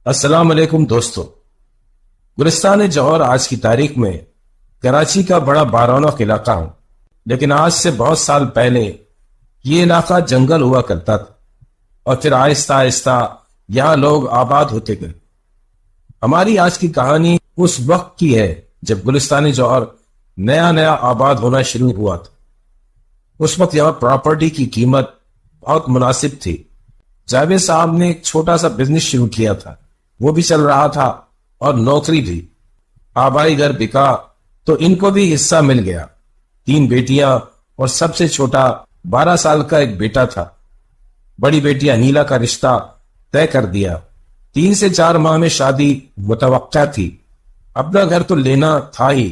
السلام علیکم دوستو۔ گلستان جوہر آج کی تاریخ میں کراچی کا بڑا بارونق علاقہ ہوں، لیکن آج سے بہت سال پہلے یہ علاقہ جنگل ہوا کرتا تھا اور پھر آہستہ آہستہ یہاں لوگ آباد ہوتے گئے۔ ہماری آج کی کہانی اس وقت کی ہے جب گلستان جوہر نیا آباد ہونا شروع ہوا تھا۔ اس وقت یہاں پراپرٹی کی قیمت بہت مناسب تھی۔ جاوید صاحب نے ایک چھوٹا سا بزنس شروع کیا تھا، وہ بھی چل رہا تھا اور نوکری بھی۔ آبائی گھر بکا تو ان کو بھی حصہ مل گیا۔ 3 بیٹیاں اور سب سے چھوٹا 12 سال کا ایک بیٹا تھا۔ بڑی بیٹی انیلا کا رشتہ طے کر دیا۔ 3 سے 4 ماہ میں شادی متوقع تھی۔ اپنا گھر تو لینا تھا ہی۔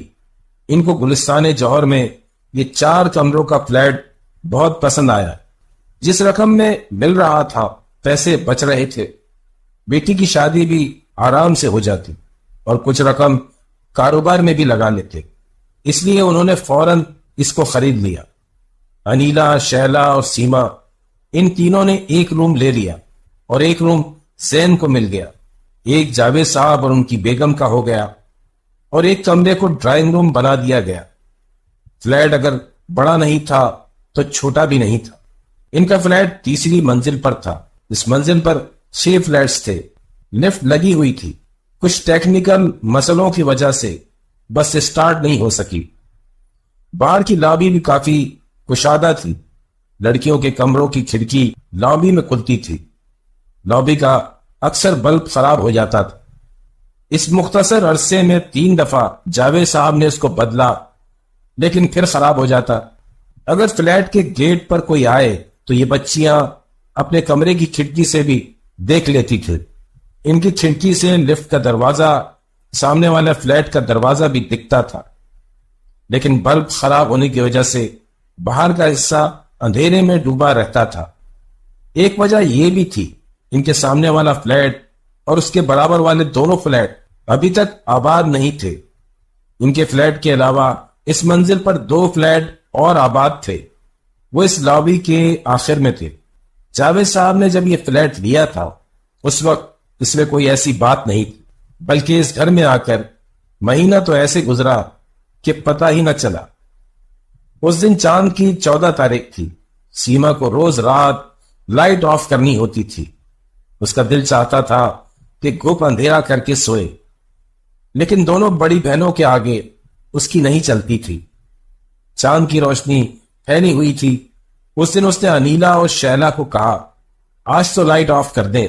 ان کو گلستان جوہر میں یہ 4 کمروں کا فلیٹ بہت پسند آیا۔ جس رقم میں مل رہا تھا پیسے بچ رہے تھے، بیٹی کی شادی بھی آرام سے ہو جاتی اور کچھ رقم کاروبار میں بھی لگا لیتے، اس لیے انہوں نے فوراً اس کو خرید لیا۔ انیلا، شیلا اور سیما ان تینوں نے ایک روم لے لیا اور ایک روم زین کو مل گیا۔ ایک جاوید صاحب اور ان کی بیگم کا ہو گیا اور ایک کمرے کو ڈرائنگ روم بنا دیا گیا۔ فلیٹ اگر بڑا نہیں تھا تو چھوٹا بھی نہیں تھا۔ ان کا فلیٹ تیسری منزل پر تھا۔ اس منزل پر 6 فلیٹس تھے۔ لفٹ لگی ہوئی تھی، کچھ ٹیکنیکل مسئلوں کی وجہ سے بس سٹارٹ نہیں ہو سکی۔ باہر کی لابی بھی کافی کشادہ تھی۔ لڑکیوں کے کمروں کی کھڑکی لابی میں کھلتی تھی۔ لابی کا اکثر بلب خراب ہو جاتا تھا۔ اس مختصر عرصے میں 3 دفعہ جاوید صاحب نے اس کو بدلا، لیکن پھر خراب ہو جاتا۔ اگر فلیٹ کے گیٹ پر کوئی آئے تو یہ بچیاں اپنے کمرے کی کھڑکی سے بھی دیکھ لیتی تھی۔ ان کی کھڑکی سے لفٹ کا دروازہ، سامنے والا فلیٹ کا دروازہ بھی دکھتا تھا، لیکن بلب خراب ہونے کی وجہ سے باہر کا حصہ اندھیرے میں ڈوبا رہتا تھا۔ ایک وجہ یہ بھی تھی، ان کے سامنے والا فلیٹ اور اس کے برابر والے دونوں فلیٹ ابھی تک آباد نہیں تھے۔ ان کے فلیٹ کے علاوہ اس منزل پر 2 فلیٹ اور آباد تھے، وہ اس لابی کے آخر میں تھے۔ جاوید صاحب نے جب یہ فلیٹ لیا تھا اس وقت اس میں کوئی ایسی بات نہیں تھی، بلکہ اس گھر میں آ کر مہینہ تو ایسے گزرا کہ پتہ ہی نہ چلا۔ اس دن چاند کی 14 تاریخ تھی۔ سیما کو روز رات لائٹ آف کرنی ہوتی تھی۔ اس کا دل چاہتا تھا کہ گھپ اندھیرا کر کے سوئے، لیکن دونوں بڑی بہنوں کے آگے اس کی نہیں چلتی تھی۔ چاند کی روشنی پھیلی ہوئی تھی۔ اس دن اس نے انیلا اور شیلا کو کہا، آج تو لائٹ آف کر دیں۔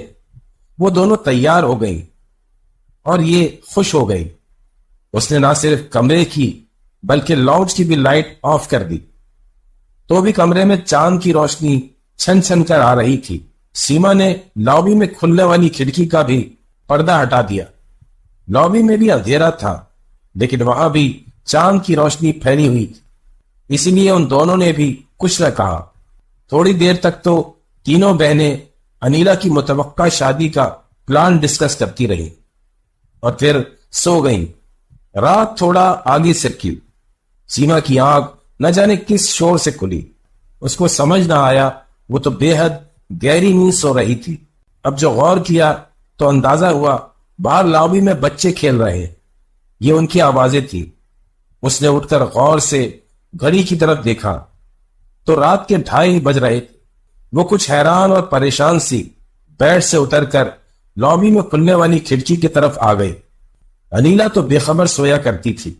وہ دونوں تیار ہو گئی اور یہ خوش ہو گئی۔ اس نے نہ صرف کمرے کی بلکہ لاؤنج کی بھی لائٹ آف کر دی، تو بھی کمرے میں چاند کی روشنی چھن چھن کر آ رہی تھی۔ سیما نے لابی میں کھلنے والی کھڑکی کا بھی پردہ ہٹا دیا۔ لابی میں بھی اندھیرا تھا، لیکن وہاں بھی چاند کی روشنی پھیلی ہوئی تھی، اسی لیے ان دونوں نے بھی کچھ نہ کہا۔ تھوڑی دیر تک تو تینوں بہنیں انیلا کی متوقع شادی کا پلان ڈسکس کرتی رہی اور پھر سو گئیں۔ رات تھوڑا آگے سرکی۔ سیما کی آنکھ نہ جانے کس شور سے کھلی۔ اس کو سمجھ نہ آیا، وہ تو بے حد گہری نیند سو رہی تھی۔ اب جو غور کیا تو اندازہ ہوا باہر لابی میں بچے کھیل رہے ہیں، یہ ان کی آوازیں تھی۔ اس نے اٹھ کر غور سے گھڑی کی طرف دیکھا تو رات کے 2:30 بج رہے تھے۔ وہ کچھ حیران اور پریشان سی بیڈ سے اتر کر لابی میں کھلنے والی کھڑکی کی طرف آ گئی۔ انیلا تو بے خبر سویا کرتی تھی،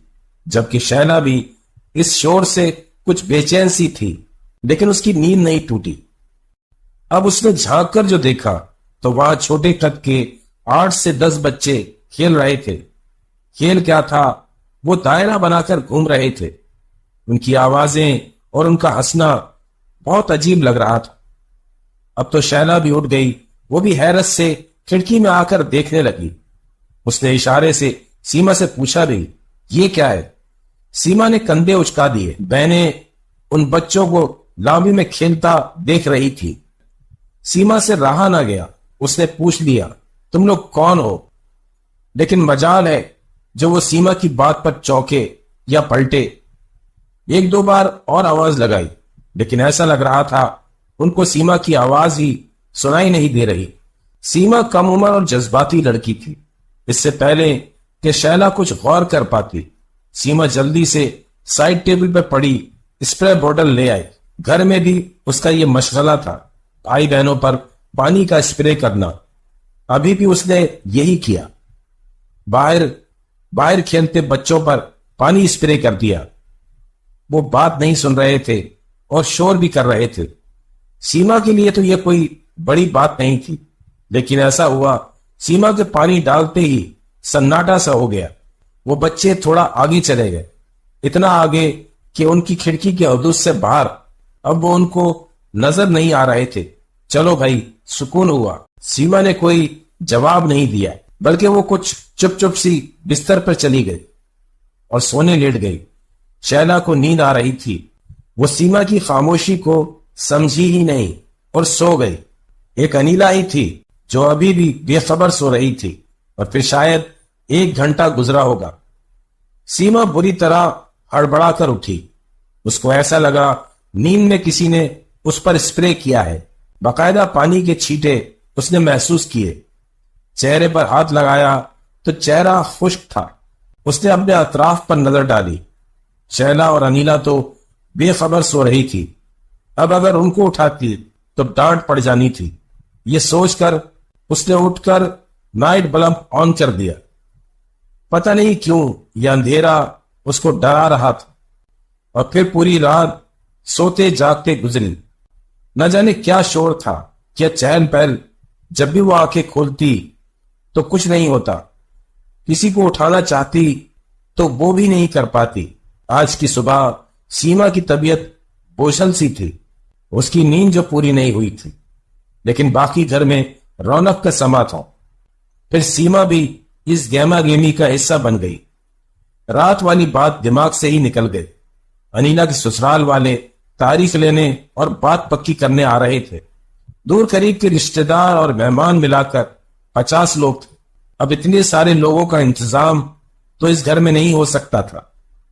جبکہ شیلا بھی اس شور سے کچھ بے چین سی تھی، لیکن اس کی نیند نہیں ٹوٹی۔ اب اس نے جھانک کر جو دیکھا تو وہاں چھوٹے قد کے 8 سے 10 بچے کھیل رہے تھے۔ کھیل کیا تھا؟ وہ دائرہ بنا کر گھوم رہے تھے۔ ان کی آوازیں اور ان کا ہنسنا بہت عجیب لگ رہا تھا۔ اب تو شیلا بھی اٹھ گئی، وہ بھی حیرت سے کھڑکی میں آ کر دیکھنے لگی۔ اس نے اشارے سے سیما سے پوچھا بھی، یہ کیا ہے؟ سیما نے کندھے اچکا دیے۔ بہنیں ان بچوں کو لابی میں کھیلتا دیکھ رہی تھی۔ سیما سے رہا نہ گیا، اس نے پوچھ لیا، تم لوگ کون ہو؟ لیکن مجال ہے جو وہ سیما کی بات پر چوکے یا پلٹے۔ 1-2 بار اور آواز لگائی، لیکن ایسا لگ رہا تھا ان کو سیما کی آواز ہی سنائی نہیں دے رہی۔ سیما کم عمر اور جذباتی لڑکی تھی۔ اس سے پہلے کہ شیلا کچھ غور کر پاتی، سیما جلدی سے سائڈ ٹیبل پہ پڑی اسپرے بوٹل لے آئی۔ گھر میں بھی اس کا یہ مشغلہ تھا، بھائی بہنوں پر پانی کا اسپرے کرنا۔ ابھی بھی اس نے یہی کیا، باہر کھیلتے بچوں پر پانی اسپرے کر دیا۔ وہ بات نہیں سن رہے تھے اور شور بھی کر رہے تھے۔ سیما کے لیے تو یہ کوئی بڑی بات نہیں تھی، لیکن ایسا ہوا سیما کے پانی ڈالتے ہی سناٹا سا ہو گیا۔ وہ بچے تھوڑا آگے چلے گئے، اتنا آگے کہ ان کی کھڑکی کے حدود سے باہر۔ اب وہ ان کو نظر نہیں آ رہے تھے۔ چلو بھائی، سکون ہوا۔ سیما نے کوئی جواب نہیں دیا، بلکہ وہ کچھ چپ سی بستر پر چلی گئی اور سونے لیٹ گئی۔ شیلا کو نیند آ رہی تھی، وہ سیما کی خاموشی کو سمجھی ہی نہیں اور سو گئی۔ ایک انیلا ہی تھی جو ابھی بھی بے خبر سو رہی تھی، اور پھر شاید 1 گھنٹہ گزرا ہوگا۔ سیما بری طرح ہڑبڑا کر اٹھی۔ اس کو ایسا لگا نیند میں کسی نے اس پر اسپرے کیا ہے۔ باقاعدہ پانی کے چھینٹے اس نے محسوس کیے۔ چہرے پر ہاتھ لگایا تو چہرہ خشک تھا۔ اس نے اپنے اطراف پر نظر ڈالی۔ شیلا اور انیلا تو بے خبر سو رہی تھی۔ اب اگر ان کو اٹھاتی تو ڈانٹ پڑ جانی تھی۔ یہ سوچ کر اس نے اٹھ کر نائٹ بلب آن کر دیا۔ پتہ نہیں کیوں یہ اندھیرا اس کو ڈرا رہا تھا، اور پھر پوری رات سوتے جاگتے گزری۔ نہ جانے کیا شور تھا، کیا چہل پہل۔ جب بھی وہ آنکھیں کھولتی تو کچھ نہیں ہوتا۔ کسی کو اٹھانا چاہتی تو وہ بھی نہیں کر پاتی۔ آج کی صبح سیما کی طبیعت بوجھل سی تھی، اس کی نیند جو پوری نہیں ہوئی تھی، لیکن باقی گھر میں رونق کا سما تھا۔ پھر سیما بھی اس گیما گیمی کا حصہ بن گئی۔ رات والی بات دماغ سے ہی نکل گئی۔ انیلا کے سسرال والے تاریخ لینے اور بات پکی کرنے آ رہے تھے۔ دور قریب کے رشتہ دار اور مہمان ملا کر 50 لوگ تھے۔ اب اتنے سارے لوگوں کا انتظام تو اس گھر میں نہیں ہو سکتا تھا۔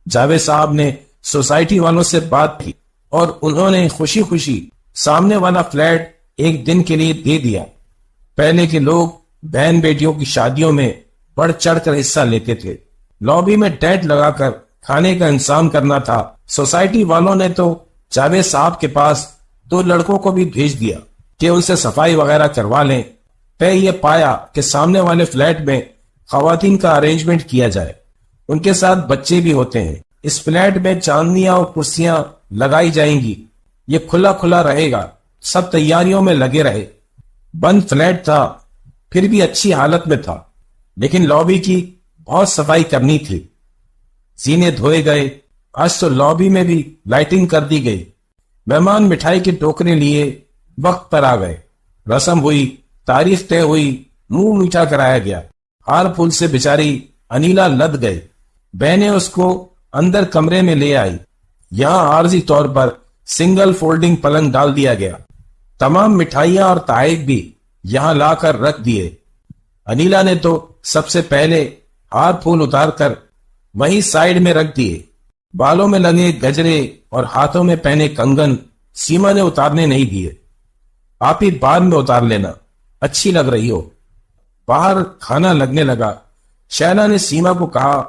جاوید صاحب نے سوسائٹی والوں سے بات کی اور انہوں نے خوشی خوشی سامنے والا فلیٹ ایک دن کے لیے دے دیا۔ پہلے کے لوگ بہن بیٹیوں کی شادیوں میں بڑھ چڑھ کر حصہ لیتے تھے۔ لابی میں ٹینٹ لگا کر کھانے کا انتظام کرنا تھا۔ سوسائٹی والوں نے تو جاوید صاحب کے پاس 2 لڑکوں کو بھی بھیج دیا کہ ان سے صفائی وغیرہ کروا لیں۔ پہ یہ پایا کہ سامنے والے فلیٹ میں خواتین کا ارینجمنٹ کیا جائے، ان کے ساتھ بچے بھی ہوتے ہیں۔ اس فلیٹ میں چاندنیاں اور کرسیاں لگائی جائیں گی، یہ کھلا کھلا رہے گا۔ سب تیاریوں میں لگے رہے۔ بند فلیٹ تھا، پھر بھی اچھی حالت میں تھا، لیکن لابی کی بہت صفائی کرنی تھی۔ سینے دھوئے گئے۔ آج تو لابی میں بھی لائٹنگ کر دی گئی۔ مہمان مٹھائی کے ٹوکرے لیے وقت پر آ گئے۔ رسم ہوئی، تاریخ طے ہوئی، منہ میٹھا کرایا گیا۔ ہار پھول سے بیچاری انیلا لد گئے۔ بہنیں اس کو اندر کمرے میں لے آئی۔ یہاں عارضی طور پر سنگل فولڈنگ پلنگ ڈال دیا گیا۔ تمام مٹھائیاں اور تحائف بھی یہاں لا کر رکھ دیے۔ انیلا نے تو سب سے پہلے ہار پھول اتار کر وہیں سائیڈ میں رکھ دیے۔ بالوں میں لگے گجرے اور ہاتھوں میں پہنے کنگن سیما نے اتارنے نہیں دیے۔ آپ ہی بعد میں اتار لینا، اچھی لگ رہی ہو۔ باہر کھانا لگنے لگا۔ شیلا نے سیما کو کہا،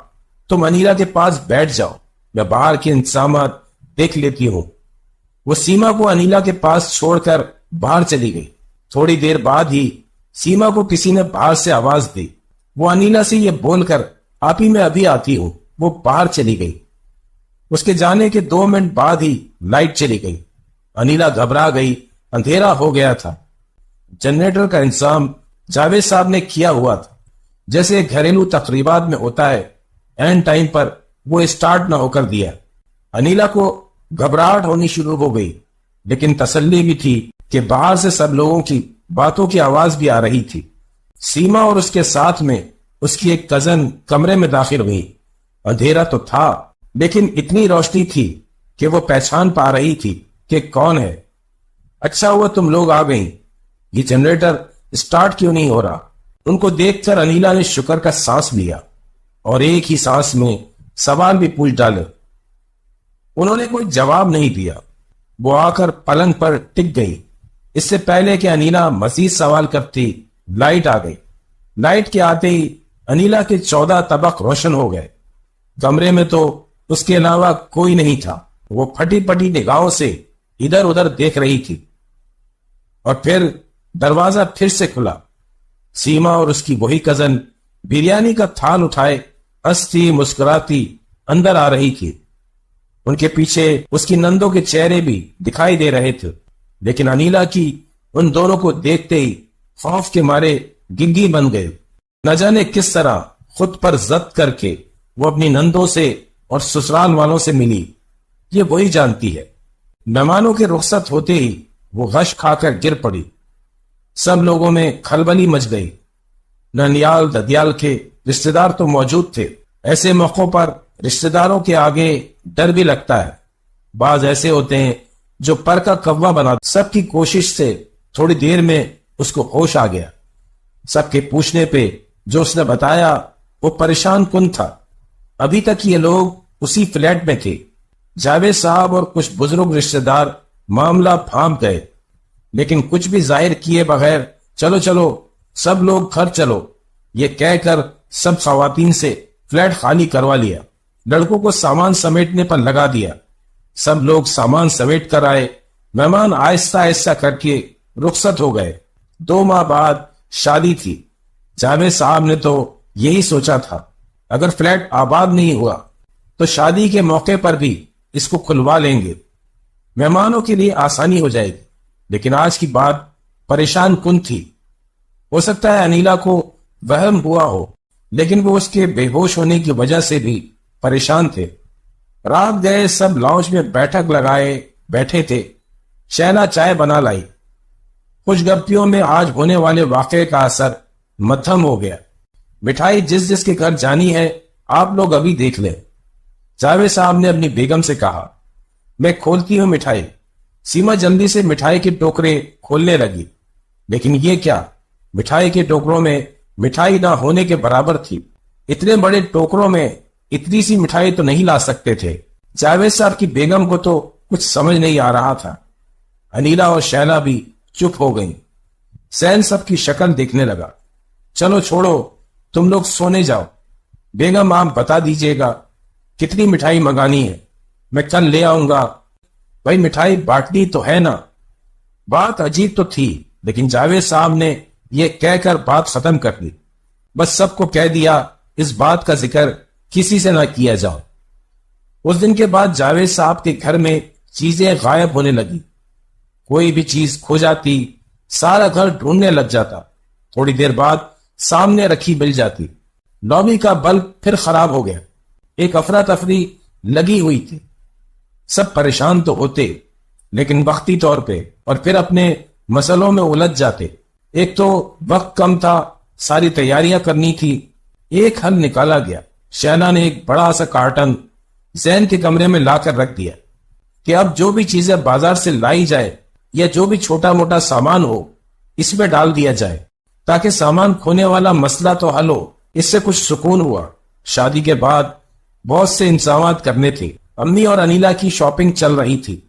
تم انیلا کے پاس بیٹھ جاؤ، میں باہر کے انتظامات دیکھ لیتی ہوں۔ وہ سیما کو انیلا کے پاس چھوڑ کر باہر چلی گئی۔ تھوڑی دیر بعد ہی سیما کو کسی نے باہر سے آواز دی۔ وہ انیلا سے یہ بول کر آپ ہی میں ابھی آتی ہوں، وہ باہر چلی گئی۔ اس کے جانے کے 2 منٹ بعد ہی لائٹ چلی گئی۔ انیلا گھبرا گئی، اندھیرا ہو گیا تھا۔ جنریٹر کا انتظام جاوید صاحب نے کیا ہوا تھا، جیسے گھریلو تقریبات میں ہوتا ہے۔ اینڈ ٹائم پر وہ اسٹارٹ نہ ہو کر دیا۔ انیلا کو گھبراہٹ ہونی شروع ہو گئی، لیکن تسلی بھی تھی کہ باہر سے سب لوگوں کی باتوں کی آواز بھی آ رہی تھی۔ سیما اور اس کے ساتھ میں اس کی ایک کزن کمرے میں داخل ہوئی۔ اندھیرا تو تھا، لیکن اتنی روشنی تھی کہ وہ پہچان پا رہی تھی کہ کون ہے۔ اچھا ہوا تم لوگ آ گئیں، یہ جنریٹر اسٹارٹ کیوں نہیں ہو رہا؟ ان کو دیکھ کر انیلا نے شکر کا سانس لیا اور ایک ہی سانس میں سوال بھی پوچھ ڈالے۔ انہوں نے کوئی جواب نہیں دیا۔ وہ آ کر پلنگ پر ٹک گئی۔ اس سے پہلے کہ انیلا مزید سوال کرتی، لائٹ آ گئی۔ لائٹ کے آتے ہی انیلا کے 14 طبق روشن ہو گئے۔ کمرے میں تو اس کے علاوہ کوئی نہیں تھا۔ وہ پھٹی پھٹی نگاہوں سے ادھر ادھر دیکھ رہی تھی، اور پھر دروازہ پھر سے کھلا۔ سیما اور اس کی وہی کزن بریانی کا تھال اٹھائے ہنستی مسکراتی اندر آ رہی تھی۔ ان کے پیچھے اس کی نندوں کے چہرے بھی دکھائی دے رہے تھے، لیکن انیلا کی ان دونوں کو دیکھتے ہی خوف کے مارے گنگی بن گئے۔ نہ جانے کس طرح خود پر ضبط کر کے وہ اپنی نندوں سے اور سسرال والوں سے ملی، یہ وہی جانتی ہے۔ مہمانوں کے رخصت ہوتے ہی وہ غش کھا کر گر پڑی۔ سب لوگوں میں کھلبلی مچ گئی۔ ننیال ددیال کے رشتہ دار تو موجود تھے۔ ایسے موقعوں پر رشتہ داروں کے آگے ڈر بھی لگتا ہے۔ بعض ایسے ہوتے ہیں جو پر کا کوا بنا۔ سب کی کوشش سے تھوڑی دیر میں اس کو ہوش آ گیا۔ سب کے پوچھنے پہ جو اس نے بتایا وہ پریشان کن تھا۔ ابھی تک یہ لوگ اسی فلیٹ میں تھے۔ جاوید صاحب اور کچھ بزرگ رشتہ دار معاملہ پھانپ گئے، لیکن کچھ بھی ظاہر کیے بغیر چلو چلو سب لوگ گھر چلو یہ کہہ کر سب خواتین سے فلیٹ خالی کروا لیا۔ لڑکوں کو سامان سمیٹنے پر لگا دیا۔ سب لوگ سامان سمیٹ کر آئے۔ مہمان آہستہ آہستہ کر کے رخصت ہو گئے۔ 2 ماہ بعد شادی تھی۔ جاوید صاحب نے تو یہی سوچا تھا اگر فلیٹ آباد نہیں ہوا تو شادی کے موقع پر بھی اس کو کھلوا لیں گے، مہمانوں کے لیے آسانی ہو جائے گی۔ لیکن آج کی بات پریشان کن تھی۔ ہو سکتا ہے انیلا کو وہم ہوا ہو، لیکن وہ اس کے بے ہوش ہونے کی وجہ سے بھی پریشان تھے۔ رات گئے سب لاؤنج میں بیٹھک لگائے بیٹھے تھے۔ شہلا چائے بنا لائی۔ خوش گپیوں میں آج ہونے والے واقعے کا اثر مدھم ہو گیا۔ مٹھائی جس جس کے گھر جانی ہے آپ لوگ ابھی دیکھ لیں۔ جاوید صاحب نے اپنی بیگم سے کہا، میں کھولتی ہوں مٹھائی۔ سیما جلدی سے مٹھائی کے ٹوکرے کھولنے لگی، لیکن یہ کیا، مٹھائی کے ٹوکروں میں مٹھائی نہ ہونے کے برابر تھی۔ اتنے بڑے ٹوکروں میں اتنی سی مٹھائی تو نہیں لا سکتے تھے۔ جاوید صاحب کی بیگم کو تو کچھ سمجھ نہیں آ رہا تھا۔ انیلا اور شیلا بھی چپ ہو گئیں۔ سین سب کی شکل دیکھنے لگا۔ چلو چھوڑو، تم لوگ سونے جاؤ۔ بیگم آپ بتا دیجئے گا کتنی مٹھائی منگانی ہے، میں کل لے آؤں گا۔ بھائی مٹھائی بانٹنی تو ہے نا۔ بات عجیب تو تھی، لیکن جاوید صاحب نے یہ کہہ کر بات ختم کر دی۔ بس سب کو کہہ دیا اس بات کا ذکر کسی سے نہ کیا جاؤ۔ اس دن کے بعد جاوید صاحب کے گھر میں چیزیں غائب ہونے لگی۔ کوئی بھی چیز کھو جاتی، سارا گھر ڈھونڈنے لگ جاتا۔ تھوڑی دیر بعد سامنے رکھی مل جاتی۔ لابی کا بلب پھر خراب ہو گیا۔ ایک افراتفری لگی ہوئی تھی۔ سب پریشان تو ہوتے، لیکن وقتی طور پہ، اور پھر اپنے مسئلوں میں الجھ جاتے۔ ایک تو وقت کم تھا، ساری تیاریاں کرنی تھی۔ ایک حل نکالا گیا۔ شیلا نے ایک بڑا سا کارٹن زین کے کمرے میں لا کر رکھ دیا کہ اب جو بھی چیزیں بازار سے لائی جائے یا جو بھی چھوٹا موٹا سامان ہو اس میں ڈال دیا جائے، تاکہ سامان کھونے والا مسئلہ تو حل ہو۔ اس سے کچھ سکون ہوا۔ شادی کے بعد بہت سے انتظامات کرنے تھے۔ امی اور انیلا کی شاپنگ چل رہی تھی۔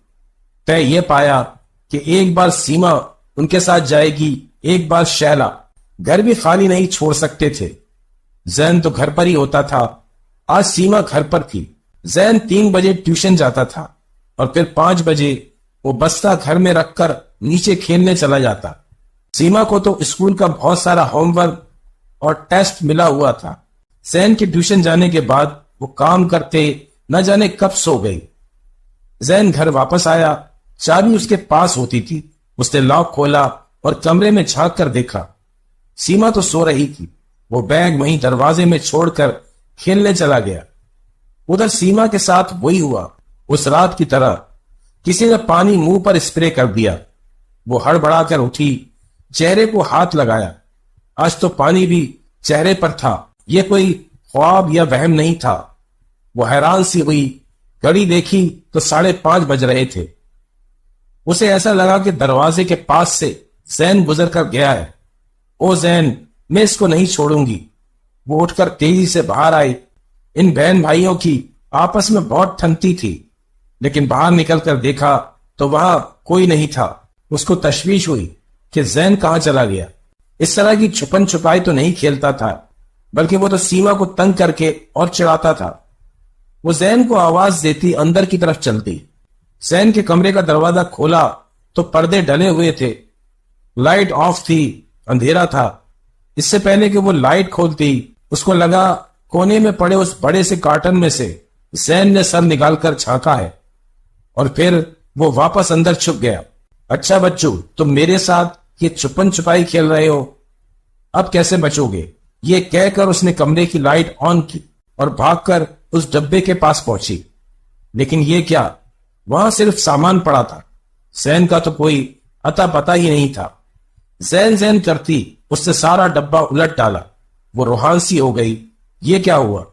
طے یہ پایا کہ ایک بار سیما ان کے ساتھ جائے گی، ایک بار شیلا۔ گھر بھی خالی نہیں چھوڑ سکتے تھے۔ زین تو گھر پر ہی ہوتا تھا۔ آج سیما گھر پر تھی۔ زین 3 بجے ٹیوشن جاتا تھا اور پھر 5 بجے وہ بستہ گھر میں رکھ کر نیچے کھیلنے چلا جاتا۔ سیما کو تو اسکول کا بہت سارا ہوم ورک اور ٹیسٹ ملا ہوا تھا۔ زین کے ٹیوشن جانے کے بعد وہ کام کرتے نہ جانے کب سو گئی۔ زین گھر واپس آیا، چابی اس کے پاس ہوتی تھی۔ اس نے لاک کھولا اور کمرے میں جھانک کر دیکھا۔ سیما تو سو رہی تھی۔ وہ بیگ وہیں دروازے میں چھوڑ کر کھیلنے چلا گیا۔ ادھر سیما کے ساتھ وہی ہوا۔ اس رات کی طرح کسی نے پانی منہ پر اسپرے کر دیا۔ وہ ہڑبڑا کر اٹھی، چہرے کو ہاتھ لگایا۔ آج تو پانی بھی چہرے پر تھا۔ یہ کوئی خواب یا وہم نہیں تھا۔ وہ حیران سی ہوئی، گھڑی دیکھی تو 5:30 بج رہے تھے۔ اسے ایسا لگا کہ دروازے کے پاس سے زین گزر کر گیا ہے۔ او زین، میں اس کو نہیں چھوڑوں گی۔ وہ اٹھ کر تیزی سے باہر آئی۔ ان بہن بھائیوں کی آپس میں بہت ٹھنتی تھی، لیکن باہر نکل کر دیکھا تو وہاں کوئی نہیں تھا۔ اس کو تشویش ہوئی کہ زین کہاں چلا گیا۔ اس طرح کی چھپن چھپائی تو نہیں کھیلتا تھا، بلکہ وہ تو سیما کو تنگ کر کے اور چڑھاتا تھا۔ وہ زین کو آواز دیتی اندر کی طرف چلتی۔ زین کے کمرے کا دروازہ کھولا تو پردے ڈلے ہوئے تھے، لائٹ آف تھی، اندھیرا تھا۔ اس سے پہلے کہ وہ لائٹ کھولتی، اس کو لگا کونے میں پڑے اس بڑے سے کارٹن میں سے زین نے سر نکال کر چھانکا ہے، اور پھر وہ واپس اندر چھپ گیا۔ اچھا بچو، تم میرے ساتھ یہ چھپن چھپائی کھیل رہے ہو، اب کیسے بچو گے؟ یہ کہہ کر اس نے کمرے کی لائٹ آن کی اور بھاگ کر اس ڈبے کے پاس پہنچی۔ لیکن یہ کیا، وہاں صرف سامان پڑا تھا، زین کا تو کوئی اتا پتا ہی نہیں تھا۔ زین زین کرتی اس سے سارا ڈبہ الٹ ڈالا۔ وہ روحان سی ہو گئی، یہ کیا ہوا؟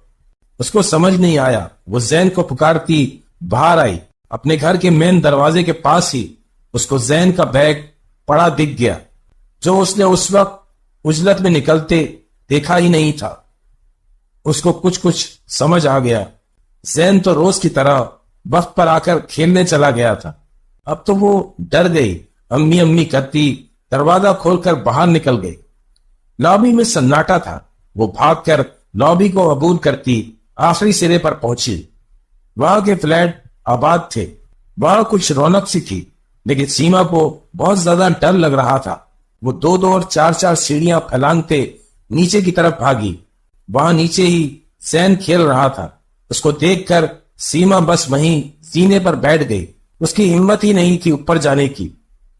اس کو سمجھ نہیں آیا۔ وہ زین کو پکارتی باہر آئی۔ اپنے گھر کے مین دروازے کے پاس ہی اس کو زین کا بیگ پڑا دکھ گیا، جو اس نے اس وقت عجلت میں نکلتے دیکھا ہی نہیں تھا۔ اس کو کچھ سمجھ آ گیا۔ زین تو روز کی طرح وقت پر آ کر کھیلنے چلا گیا تھا۔ اب تو وہ ڈر گئی، امی امی کرتی دروازہ کھول کر باہر نکل گئی۔ لابی میں سناٹا تھا۔ وہ بھاگ کر لابی کو عبور کرتی آخری سرے پر پہنچی۔ وہاں کے فلیٹ آباد تھے، وہاں کچھ رونق سی تھی، لیکن سیما کو بہت زیادہ ڈر لگ رہا تھا۔ وہ 2 اور 4 سیڑھیاں پھیلانتے نیچے کی طرف بھاگی۔ وہاں نیچے ہی زین کھیل رہا تھا۔ اس کو دیکھ کر سیما بس وہیں زینے پر بیٹھ گئی۔ اس کی ہمت ہی نہیں تھی اوپر جانے کی،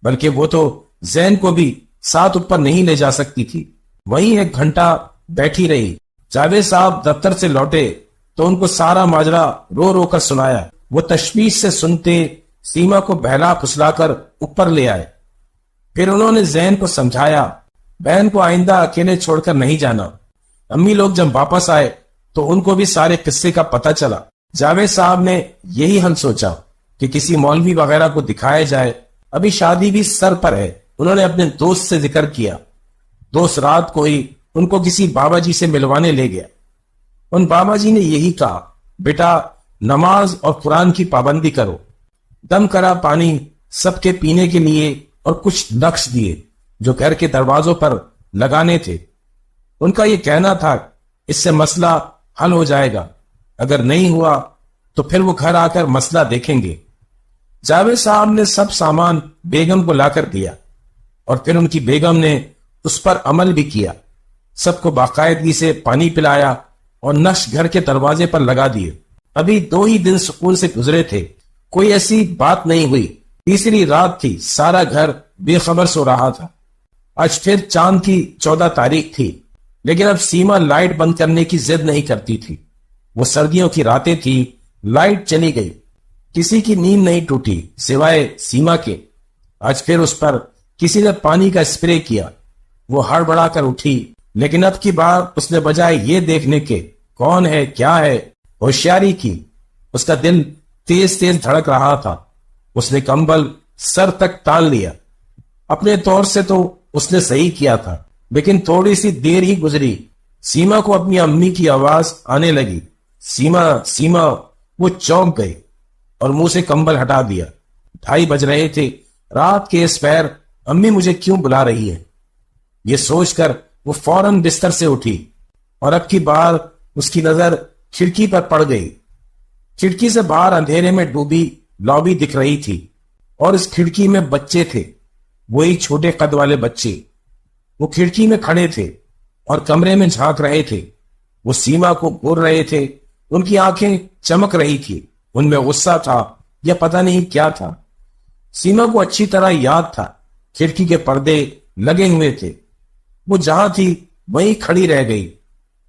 بلکہ وہ تو زین کو بھی ساتھ اوپر نہیں لے جا سکتی تھی۔ وہیں 1 گھنٹہ بیٹھی رہی۔ جاوید صاحب دفتر سے لوٹے تو ان کو سارا ماجرا رو رو کر سنایا۔ وہ تشویش سے سنتے سیما کو بہلا پھسلا کر اوپر لے آئے۔ پھر انہوں نے زین کو سمجھایا، بہن کو آئندہ اکیلے چھوڑ کر نہیں جانا۔ امی لوگ جب واپس آئے تو ان کو بھی سارے قصے کا پتہ چلا۔ جاوید صاحب نے یہی حل سوچا کہ کسی مولوی وغیرہ کو دکھایا جائے، ابھی شادی بھی سر پر ہے۔ انہوں نے اپنے دوست سے ذکر کیا۔ دوست رات کو ہی ان کو کسی بابا جی سے ملوانے لے گیا۔ ان بابا جی نے یہی کہا، بیٹا نماز اور قرآن کی پابندی کرو۔ دم کرا پانی سب کے پینے کے لیے اور کچھ نقش دیے جو گھر کے دروازوں پر لگانے تھے۔ ان کا یہ کہنا تھا اس سے مسئلہ حل ہو جائے گا، اگر نہیں ہوا تو پھر وہ گھر آ کر مسئلہ دیکھیں گے۔ جاوید صاحب نے سب سامان بیگم کو لا کر دیا، اور پھر ان کی بیگم نے اس پر عمل بھی کیا۔ سب کو باقاعدگی سے پانی پلایا اور نقش گھر کے دروازے پر لگا دیے۔ ابھی 2 ہی دن سکون سے گزرے تھے، کوئی ایسی بات نہیں ہوئی۔ تیسری رات تھی، سارا گھر بے خبر سو رہا تھا۔ آج پھر چاند کی 14 تاریخ تھی، لیکن اب سیما لائٹ بند کرنے کی ضد نہیں کرتی تھی۔ وہ سردیوں کی راتیں تھی، لائٹ چلی گئی، کسی کی نیند نہیں ٹوٹی سوائے سیما کے۔ آج پھر اس پر کسی نے پانی کا اسپرے کیا۔ وہ ہڑبڑا کر اٹھی، لیکن اب کی بار اس نے بجائے یہ دیکھنے کے کون ہے کیا ہے، ہوشیاری کی۔ اس کا دل تیز تیز دھڑک رہا تھا۔ اس نے کمبل سر تک تان لیا۔ اپنے طور سے تو اس نے صحیح کیا تھا، لیکن تھوڑی سی دیر ہی گزری، سیما کو اپنی امی کی آواز آنے لگی، سیما سیما۔ وہ چونک گئی اور منہ سے کمبل ہٹا دیا۔ 2:30 بج رہے تھے۔ رات کے اس پیر امی مجھے کیوں بلا رہی ہے، یہ سوچ کر وہ فوراً بستر سے اٹھی، اور اب کی بار اس کی نظر کھڑکی پر پڑ گئی۔ کھڑکی سے باہر اندھیرے میں ڈوبی لابی دکھ رہی تھی، اور اس کھڑکی میں بچے تھے، وہی چھوٹے قد والے بچے۔ وہ کھڑکی میں کھڑے تھے اور کمرے میں جھانک رہے تھے۔ وہ سیما کو گور رہے تھے، ان کی آنکھیں چمک رہی تھی، ان میں غصہ تھا یا پتہ نہیں کیا تھا۔ سیما کو اچھی طرح یاد تھا، کھڑکی کے پردے لگے ہوئے تھے۔ وہ جہاں تھی وہیں کھڑی رہ گئی۔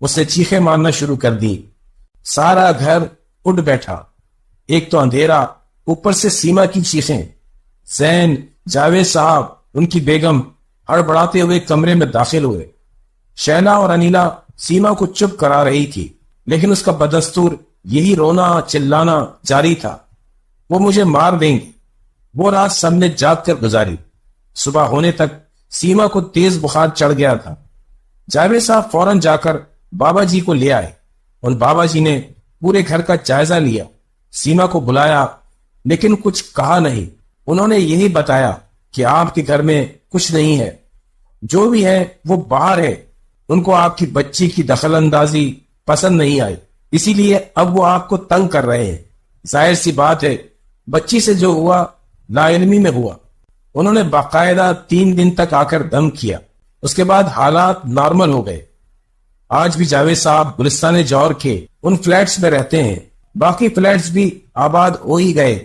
اس نے چیخیں مارنا شروع کر دی۔ سارا گھر اٹھ بیٹھا، ایک تو اندھیرا، اوپر سے سیما کی چیخیں۔ زین، جاوید صاحب، ان کی بیگم ہڑبڑاتے ہوئے کمرے میں داخل ہوئے۔ شیلا اور انیلا سیما کو چپ کرا رہی تھی، لیکن اس کا بدستور یہی رونا چلانا جاری تھا۔ وہ مجھے مار دیں گے۔ وہ رات سب نے جاگ کر گزاری۔ صبح ہونے تک سیما کو تیز بخار چڑھ گیا تھا۔ جاوید صاحب فوراً جا کر بابا جی کو لے آئے۔ ان بابا جی نے پورے گھر کا جائزہ لیا، سیما کو بلایا، لیکن کچھ کہا نہیں۔ انہوں نے یہی بتایا کہ آپ کے گھر میں کچھ نہیں ہے، جو بھی ہے وہ باہر ہے، ان کو آپ کی بچی کی دخل اندازی پسند نہیں آئی، اسی لیے اب وہ آپ کو تنگ کر رہے ہیں۔ ظاہر سی بات ہے بچی سے جو ہوا لا علمی میں ہوا۔ انہوں نے باقاعدہ 3 دن تک آ کر دم کیا، اس کے بعد حالات نارمل ہو گئے۔ آج بھی جاوید صاحب گلستان جوہر کے ان فلیٹس میں رہتے ہیں، باقی فلیٹس بھی آباد ہو ہی گئے،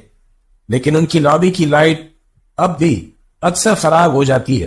لیکن ان کی لابی کی لائٹ اب بھی اکثر خراب ہو جاتی ہے۔